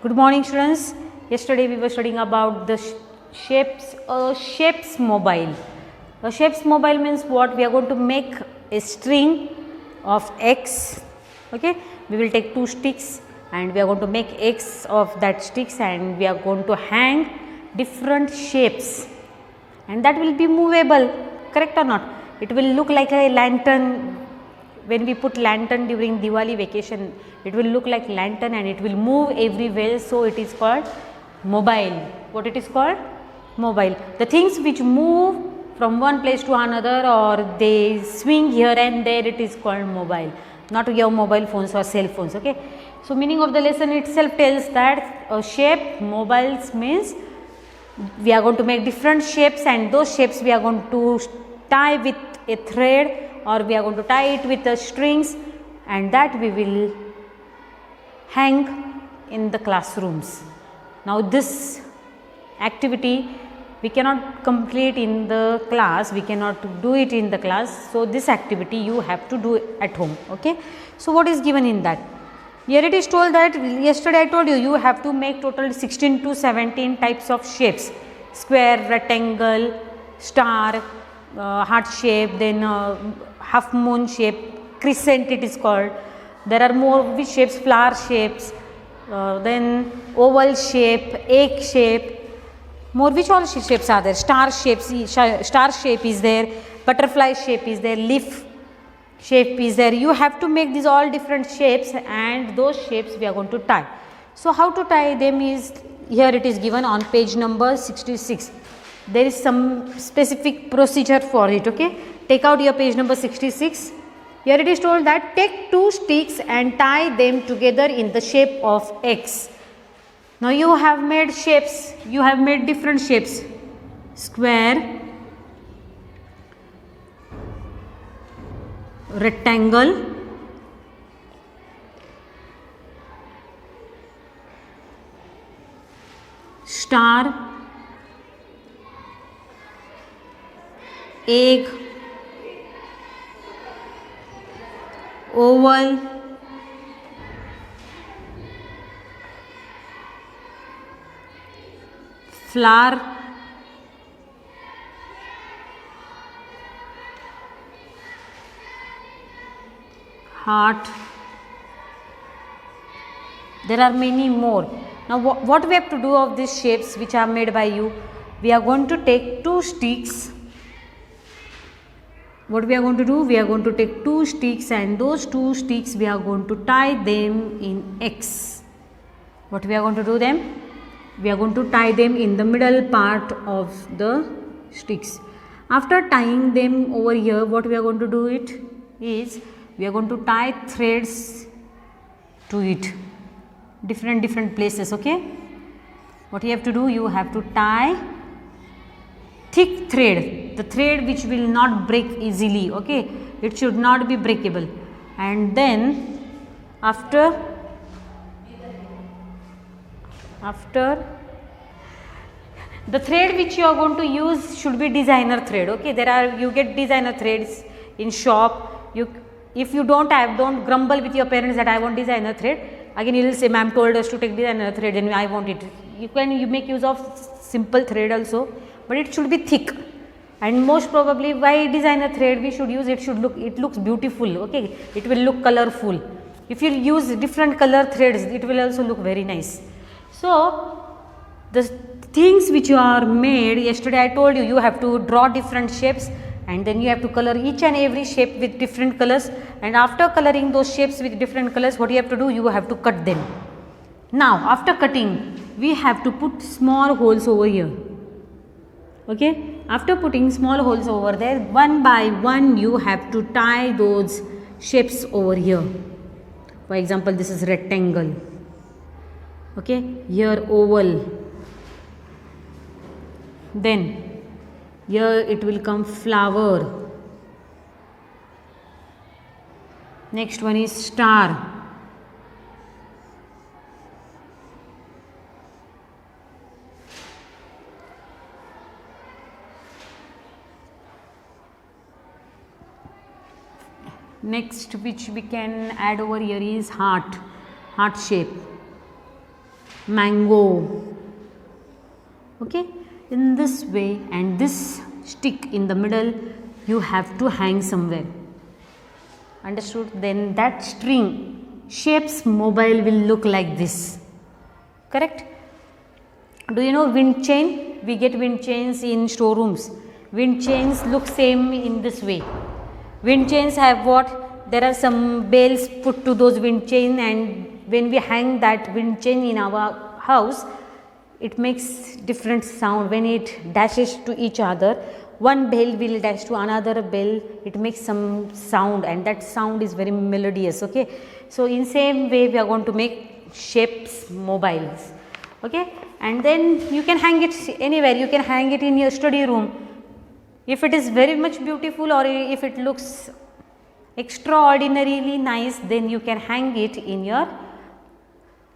Good morning, students. Yesterday we were studying about the shapes mobile. A shapes mobile means what? We are going to make a string of X. Okay, we will take two sticks and we are going to make X of that sticks and we are going to hang different shapes, and that will be movable. Correct or not? It will look like a lantern. When we put lantern during Diwali vacation, it will look like lantern and it will move everywhere. So it is called mobile. What it is called? Mobile. The things which move from one place to another or they swing here and there, it is called mobile. Not your mobile phones or cell phones. Okay. So meaning of the lesson itself tells that a shape mobiles means we are going to make different shapes, and those shapes we are going to tie with a thread or we are going to tie it with the strings, and that we will hang in the classrooms. Now this activity we cannot complete in the class, we cannot do it in the class. So this activity you have to do at home. Okay. So what is given in that? Here it is told that yesterday I told you, you have to make total 16 to 17 types of shapes: square, rectangle, star, heart shape, then half moon shape, crescent it is called. There are more which shapes, flower shapes, then oval shape, egg shape, more which all shapes are there, star shapes, star shape is there, butterfly shape is there, leaf shape is there. You have to make these all different shapes, and those shapes we are going to tie. So how to tie them is here it is given on page number 66. There is some specific procedure for it. Okay, take out your page number 66. Here it is told that take two sticks and tie them together in the shape of X. Now you have made shapes, you have made different shapes: square, rectangle, star, egg, oval, flower, heart. There are many more. Now what we have to do of these shapes which are made by you? We are going to take two sticks. What we are going to do? We are going to take two sticks, and those two sticks we are going to tie them in X. What we are going to do them? We are going to tie them in the middle part of the sticks. After tying them over here, what we are going to do it is we are going to tie threads to it, different places. Okay, what you have to do? You have to tie thick thread, the thread which will not break easily. Okay, it should not be breakable. And then after the thread which you are going to use should be designer thread. Okay, you get designer threads in shop. If you don't have, don't grumble with your parents that I want designer thread. Again you will say, ma'am told us to take designer thread and I want it. You make use of simple thread also, but it should be thick. And most probably why designer thread we should use? It looks beautiful. Okay, it will look colorful. If you use different color threads, it will also look very nice. So the things which you are made, yesterday I told you, you have to draw different shapes and then you have to color each and every shape with different colors, and after coloring those shapes with different colors, what you have to do? You have to cut them. Now after cutting, we have to put small holes over here. Okay, after putting small holes over there, one by one you have to tie those shapes over here. For example, this is rectangle. Okay, here oval, then here it will come flower, next one is star, next which we can add over here is heart shape. mango. Okay, in this way, and this stick in the middle you have to hang somewhere. Understood? Then that string shapes mobile will look like this. Correct? Do you know wind chain? We get wind chains in storerooms. Wind chains look same in this way. Wind chains have what? There are some bells put to those wind chain, and when we hang that wind chain in our house, it makes different sound. When it dashes to each other, one bell will dash to another bell, it makes some sound, and that sound is very melodious. Okay, so in same way we are going to make shapes mobiles. Okay, and then you can hang it anywhere. You can hang it in your study room. If it is very much beautiful, or if it looks extraordinarily nice, then you can hang it in your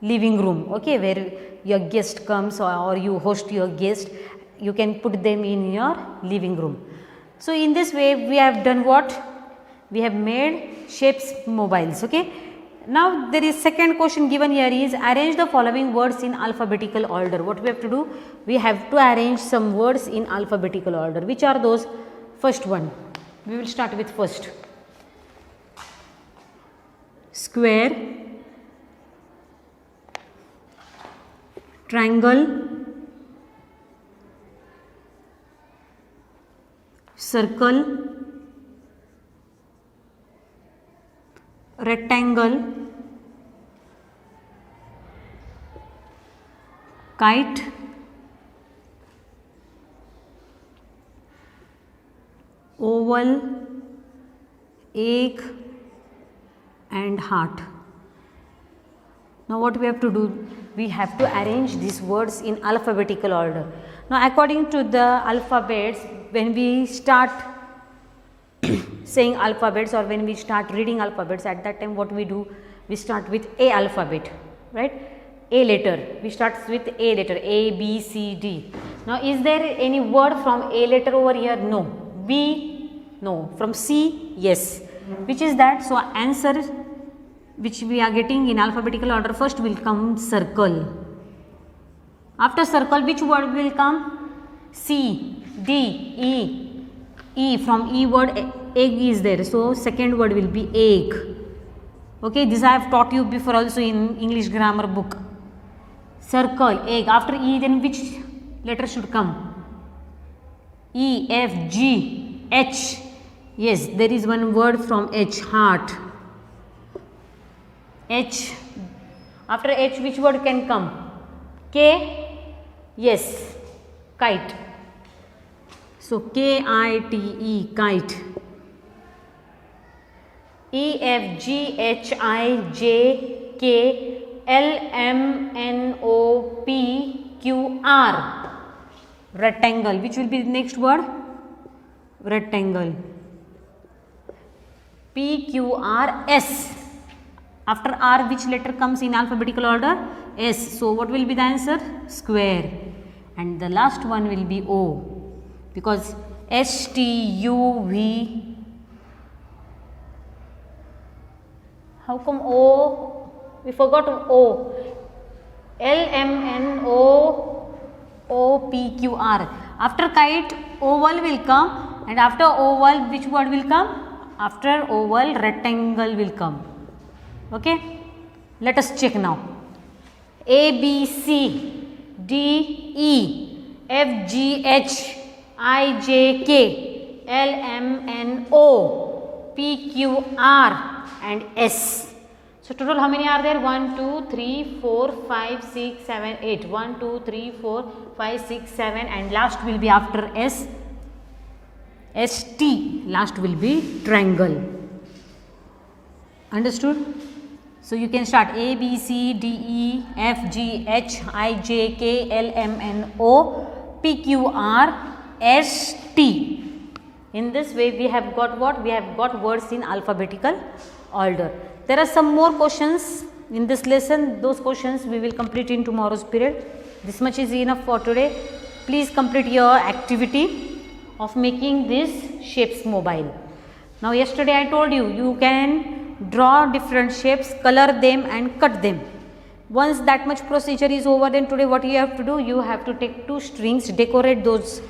living room. Okay, where your guest comes, or you host your guest, you can put them in your living room. So in this way we have done what? We have made shapes mobiles. Okay, now there is second question given here is arrange the following words in alphabetical order. What we have to do? We have to arrange some words in alphabetical order. Which are those? First one, we will start with first. Square, triangle, circle, rectangle, kite, oval, egg and heart. Now what we have to do? We have to arrange these words in alphabetical order. Now according to the alphabets, when we start saying alphabets, or when we start reading alphabets, at that time what we do? We start with A alphabet, right? A letter. We start with A letter, A, B, C, D. Now is there any word from A letter over here? No. B? No. From C? Yes. Which is that? So answer which we are getting in alphabetical order, first will come circle. After circle, which word will come? C, D, E. E, from E word egg is there, so second word will be egg. Okay, this I have taught you before also in English grammar book. Circle, egg. After E, then which letter should come? E, F, G, H. Yes, there is one word from H, heart. H. After H, which word can come? K. Yes, kite. So K-I-T-E, kite. E, F, G, H, I, J, K, L, M, N, O, P, Q, R. Rectangle. Which will be the next word? Rectangle. P, Q, R, S. After R, which letter comes in alphabetical order? S. So what will be the answer? Square. And the last one will be O, because S, T, U, V. How come O? We forgot O. L, M, N, O, O, P, Q, R. After kite, oval will come, and after oval, which word will come? After oval, rectangle will come. Okay, let us check now. A, B, C, D, E, F, G, H, I, J, K, L, M, N, O, P, Q, R and S. So total how many are there? 1, 2, 3, 4, 5, 6, 7, 8. 1, 2, 3, 4, 5, 6, 7, and last will be after S, ST. Last will be triangle. Understood? So you can start A, B, C, D, E, F, G, H, I, J, K, L, M, N, O, P, Q, R, S, T. In this way we have got what? We have got words in alphabetical order. There are some more questions in this lesson. Those questions we will complete in tomorrow's period. This much is enough for today. Please complete your activity of making these shapes mobile. Now yesterday I told you, you can draw different shapes, color them and cut them. Once that much procedure is over, then today what you have to do, you have to take 2 strings, decorate those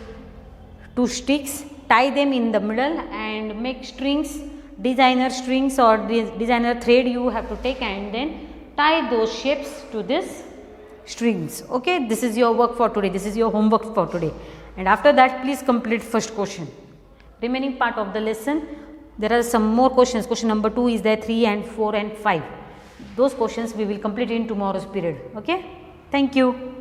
2 sticks, tie them in the middle and make strings, designer strings or designer thread you have to take, and then tie those shapes to this strings. Okay, this is your work for today, this is your homework for today, and after that please complete first question. Remaining part of the lesson, there are some more questions. Question number 2 is there, 3 and 4 and 5. Those questions we will complete in tomorrow's period. Okay, thank you.